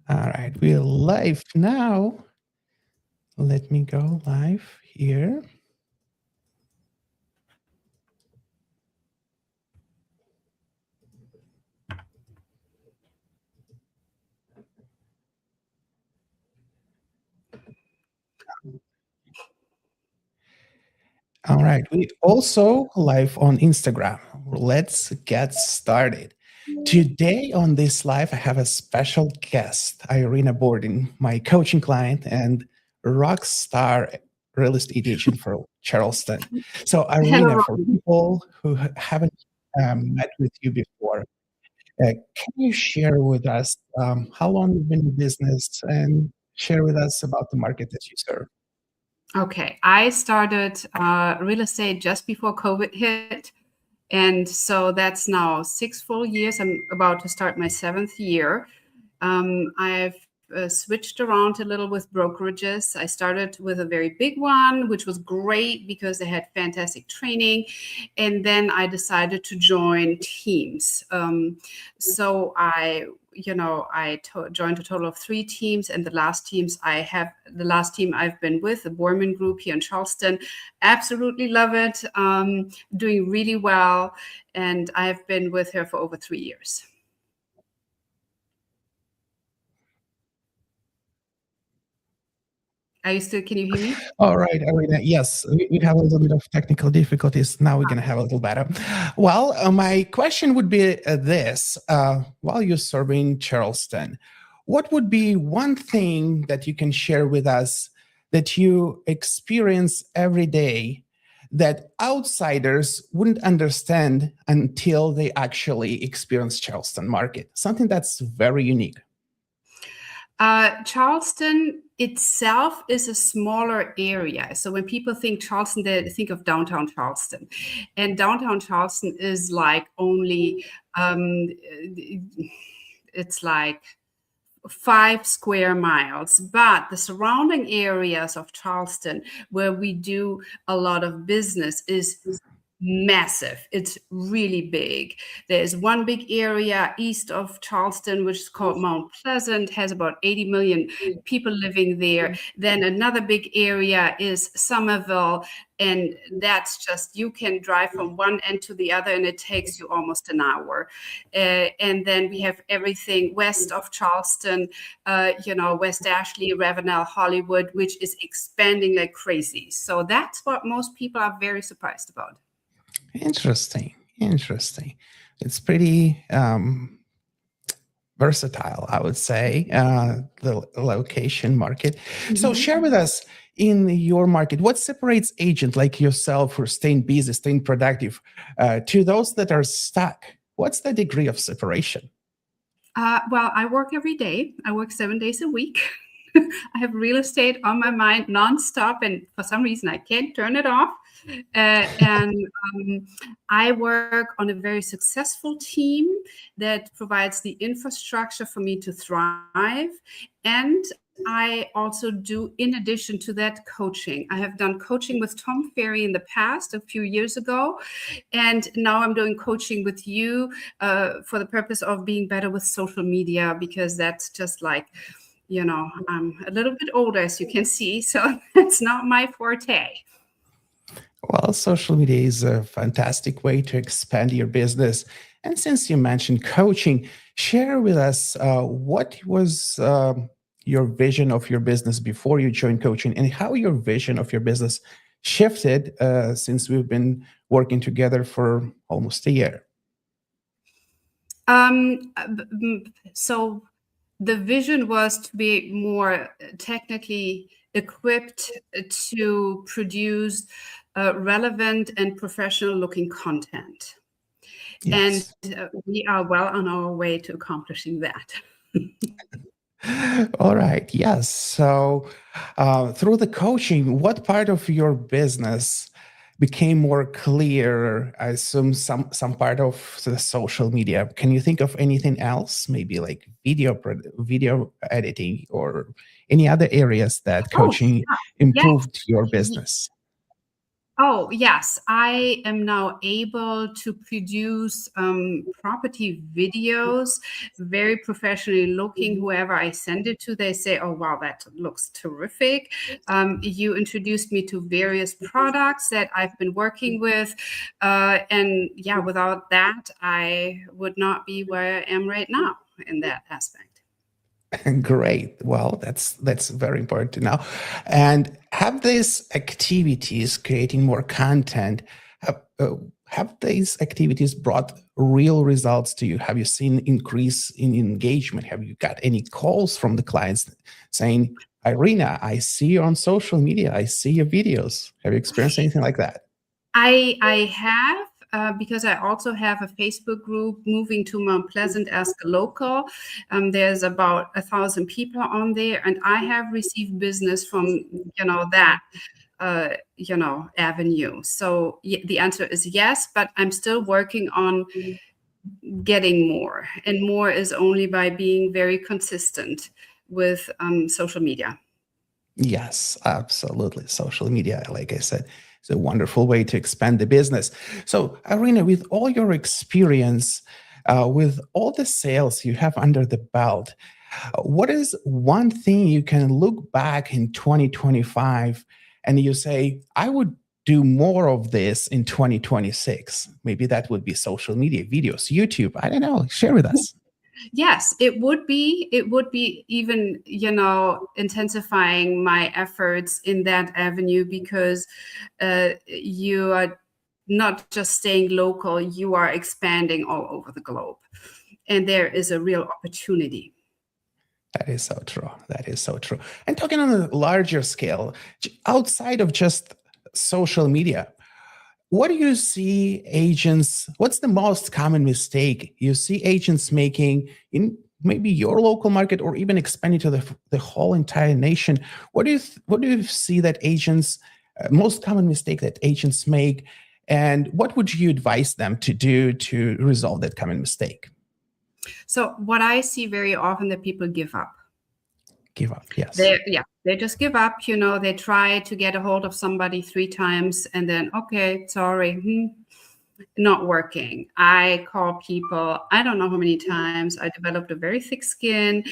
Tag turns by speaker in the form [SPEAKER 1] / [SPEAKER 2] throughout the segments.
[SPEAKER 1] All right, we're live now. Let me go live here. All right, we also live on Instagram. Let's get started. Today on this live, I have a special guest, Irina Bordyn, my coaching client and rock star real estate agent for Charleston. So,
[SPEAKER 2] Hello,
[SPEAKER 1] Irina, for
[SPEAKER 2] Robin.
[SPEAKER 1] people who haven't met with you before, can you share with us how long you've been in business and share with us about the market that you serve?
[SPEAKER 2] Okay, I started real estate just before COVID hit. And so that's now 6 full years. I'm about to start my seventh year. I've switched around a little with brokerages. I started with a very big one, which was great because they had fantastic training. And then I decided to join teams. So I joined a total of 3 teams, and the last team I've been with, the Borman Group here in Charleston. Absolutely love it. Doing really well, and I've been with her for over 3 years. Are you still? Can you hear me?
[SPEAKER 1] All right, Arena. Yes, we have a little bit of technical difficulties. Now we're going to have a little better. Well, my question would be this. While you're serving Charleston, what would be one thing that you can share with us that you experience every day that outsiders wouldn't understand until they actually experience Charleston market? Something that's very unique.
[SPEAKER 2] Charleston itself is a smaller area. So when people think Charleston, they think of downtown Charleston. And downtown Charleston is like only, it's like 5 square miles, but the surrounding areas of Charleston where we do a lot of business is massive. It's really big. There's one big area east of Charleston, which is called Mount Pleasant, has about 80 million people living there. Then another big area is Somerville, and that's just, you can drive from one end to the other and it takes you almost an hour. And then we have everything west of Charleston, West Ashley, Ravenel, Hollywood, which is expanding like crazy. So that's what most people are very surprised about.
[SPEAKER 1] Interesting. Interesting. It's pretty versatile, I would say, the location market. So share with us in your market, what separates agent like yourself who are staying busy, staying productive, to those that are stuck? What's the degree of separation?
[SPEAKER 2] Well, I work every day. I work 7 days a week. I have real estate on my mind nonstop, and for some reason, I can't turn it off. And I work on a very successful team that provides the infrastructure for me to thrive. And I also do, in addition to that, coaching. I have done coaching with Tom Ferry in the past, a few years ago. And now I'm doing coaching with you for the purpose of being better with social media, because that's just like, I'm a little bit older, as you can see. So that's not my forte.
[SPEAKER 1] Well, social media is a fantastic way to expand your business. And since you mentioned coaching, share with us what was your vision of your business before you joined coaching and how your vision of your business shifted since we've been working together for almost a year.
[SPEAKER 2] So the vision was to be more technically equipped to produce relevant and professional looking content.
[SPEAKER 1] Yes.
[SPEAKER 2] And we are well on our way to accomplishing that.
[SPEAKER 1] All right. Yes. So, through the coaching, what part of your business became more clear? I assume some part of the social media. Can you think of anything else? Maybe like video editing or any other areas that
[SPEAKER 2] Oh,
[SPEAKER 1] coaching
[SPEAKER 2] yes.
[SPEAKER 1] improved your business?
[SPEAKER 2] Oh, yes. I am now able to produce property videos, very professionally looking. Whoever I send it to, they say, oh, wow, that looks terrific. You introduced me to various products that I've been working with. And yeah, without that, I would not be where I am right now in that aspect.
[SPEAKER 1] Great. Well, that's very important to know. And have these activities creating more content, have these activities brought real results to you? Have you seen increase in engagement? Have you got any calls from the clients saying, Irina, I see you on social media. I see your videos. Have you experienced anything like that?
[SPEAKER 2] I have, because I also have a Facebook group, Moving to Mount Pleasant, Ask a Local. There's about 1,000 people on there, and I have received business from, that, avenue. So the answer is yes, but I'm still working on getting more, and more is only by being very consistent with social media.
[SPEAKER 1] Yes, absolutely. Social media, like I said, is a wonderful way to expand the business. So, Irina, with all your experience, with all the sales you have under the belt, what is one thing you can look back in 2025 and you say, I would do more of this in 2026? Maybe that would be social media, videos, YouTube. I don't know. Share with us.
[SPEAKER 2] Yes, it would be. It would be even, intensifying my efforts in that avenue, because you are not just staying local, you are expanding all over the globe. And there is a real opportunity.
[SPEAKER 1] That is so true. That is so true. And talking on a larger scale, outside of just social media, what do you see agents? What's the most common mistake you see agents making in maybe your local market, or even expanding to the whole entire nation? What do you see that agents most common mistake that agents make, and what would you advise them to do to resolve that common mistake?
[SPEAKER 2] So what I see very often, that people give up.
[SPEAKER 1] Give up. Yes.
[SPEAKER 2] They just give up. They try to get a hold of somebody 3 times, and then, okay, sorry, not working. I call people, I don't know how many times. I developed a very thick skin.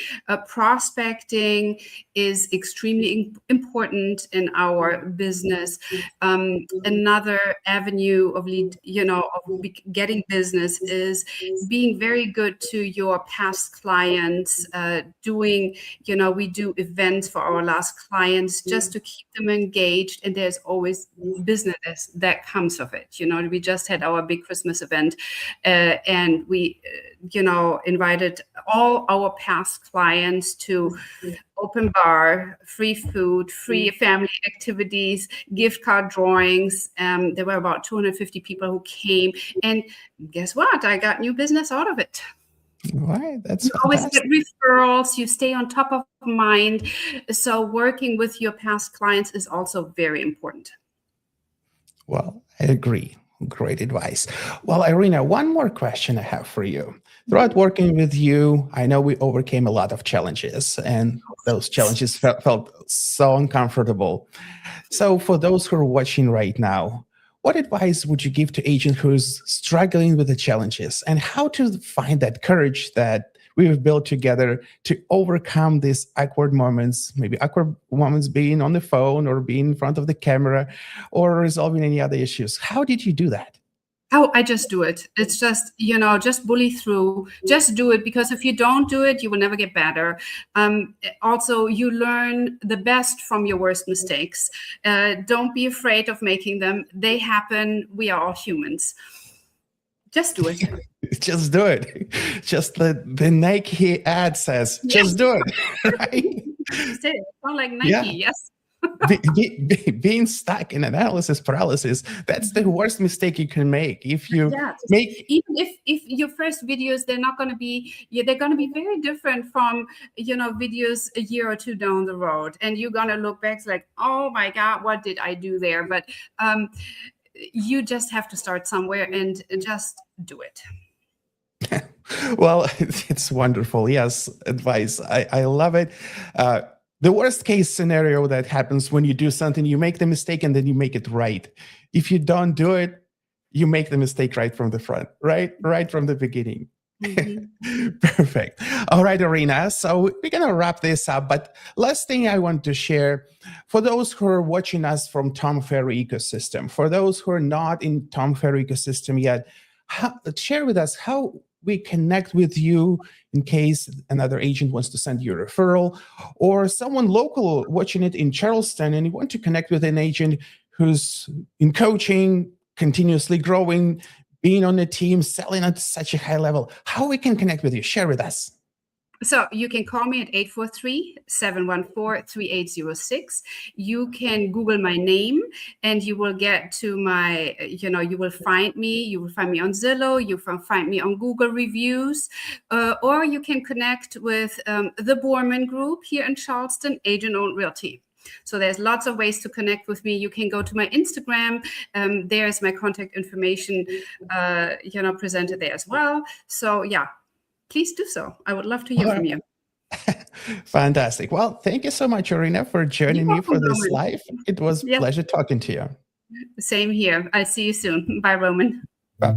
[SPEAKER 2] Prospecting is extremely important in our business. Another avenue of getting business is being very good to your past clients. We do events for our last clients just to keep them engaged, and there's always business that comes of it. We just had our big Christmas event, and we, invited all our past clients to open bar, free food, free family activities, gift card drawings. There were about 250 people who came, and guess what? I got new business out of it.
[SPEAKER 1] Right, that's
[SPEAKER 2] you always
[SPEAKER 1] fantastic.
[SPEAKER 2] get referrals. You stay on top of mind. So working with your past clients is also very important.
[SPEAKER 1] Well, I agree. Great advice. Well, Irina, one more question I have for you. Throughout working with you, I know we overcame a lot of challenges, and those challenges felt so uncomfortable. So for those who are watching right now, what advice would you give to agent who's struggling with the challenges, and how to find that courage that we've built together to overcome these awkward moments, maybe awkward moments being on the phone or being in front of the camera or resolving any other issues? How did you do that?
[SPEAKER 2] Oh, I just do it. It's just, just bully through. Just do it, because if you don't do it, you will never get better. Also, you learn the best from your worst mistakes. Don't be afraid of making them. They happen. We are all humans. Just do it.
[SPEAKER 1] Just do it. Just the Nike ad says, just do it. Right?
[SPEAKER 2] It's not like Nike.
[SPEAKER 1] Yeah.
[SPEAKER 2] Yes.
[SPEAKER 1] Being stuck in analysis paralysis, that's the worst mistake you can make. If you
[SPEAKER 2] even if your first videos, they're going to be very different from videos a year or 2 down the road, and you're going to look back like, oh my God, what did I do there? But you just have to start somewhere and just do it.
[SPEAKER 1] Well, it's wonderful. Yes, advice. I love it. the worst case scenario that happens when you do something, you make the mistake and then you make it right. If you don't do it, you make the mistake right from the front, right from the beginning. Mm-hmm. Perfect. All right, Irina. So we're going to wrap this up. But last thing I want to share, for those who are watching us from Tom Ferry ecosystem, for those who are not in Tom Ferry ecosystem yet, share with us how we connect with you in case another agent wants to send you a referral, or someone local watching it in Charleston and you want to connect with an agent who's in coaching, continuously growing, being on the team, selling at such a high level. How we can connect with you? Share with us.
[SPEAKER 2] So you can call me at 843-714-3806. You can Google my name and you will get to my, you will find me. You will find me on Zillow. You will find me on Google reviews. Or you can connect with the Borman Group here in Charleston, Agent Owned Realty. So there's lots of ways to connect with me. You can go to my Instagram. There's my contact information, presented there as well. So yeah, please do so. I would love to hear from you.
[SPEAKER 1] Fantastic. Well, thank you so much, Irina, for joining me for this live. It was a pleasure talking to you.
[SPEAKER 2] Same here. I'll see you soon. Bye, Roman.
[SPEAKER 1] Bye.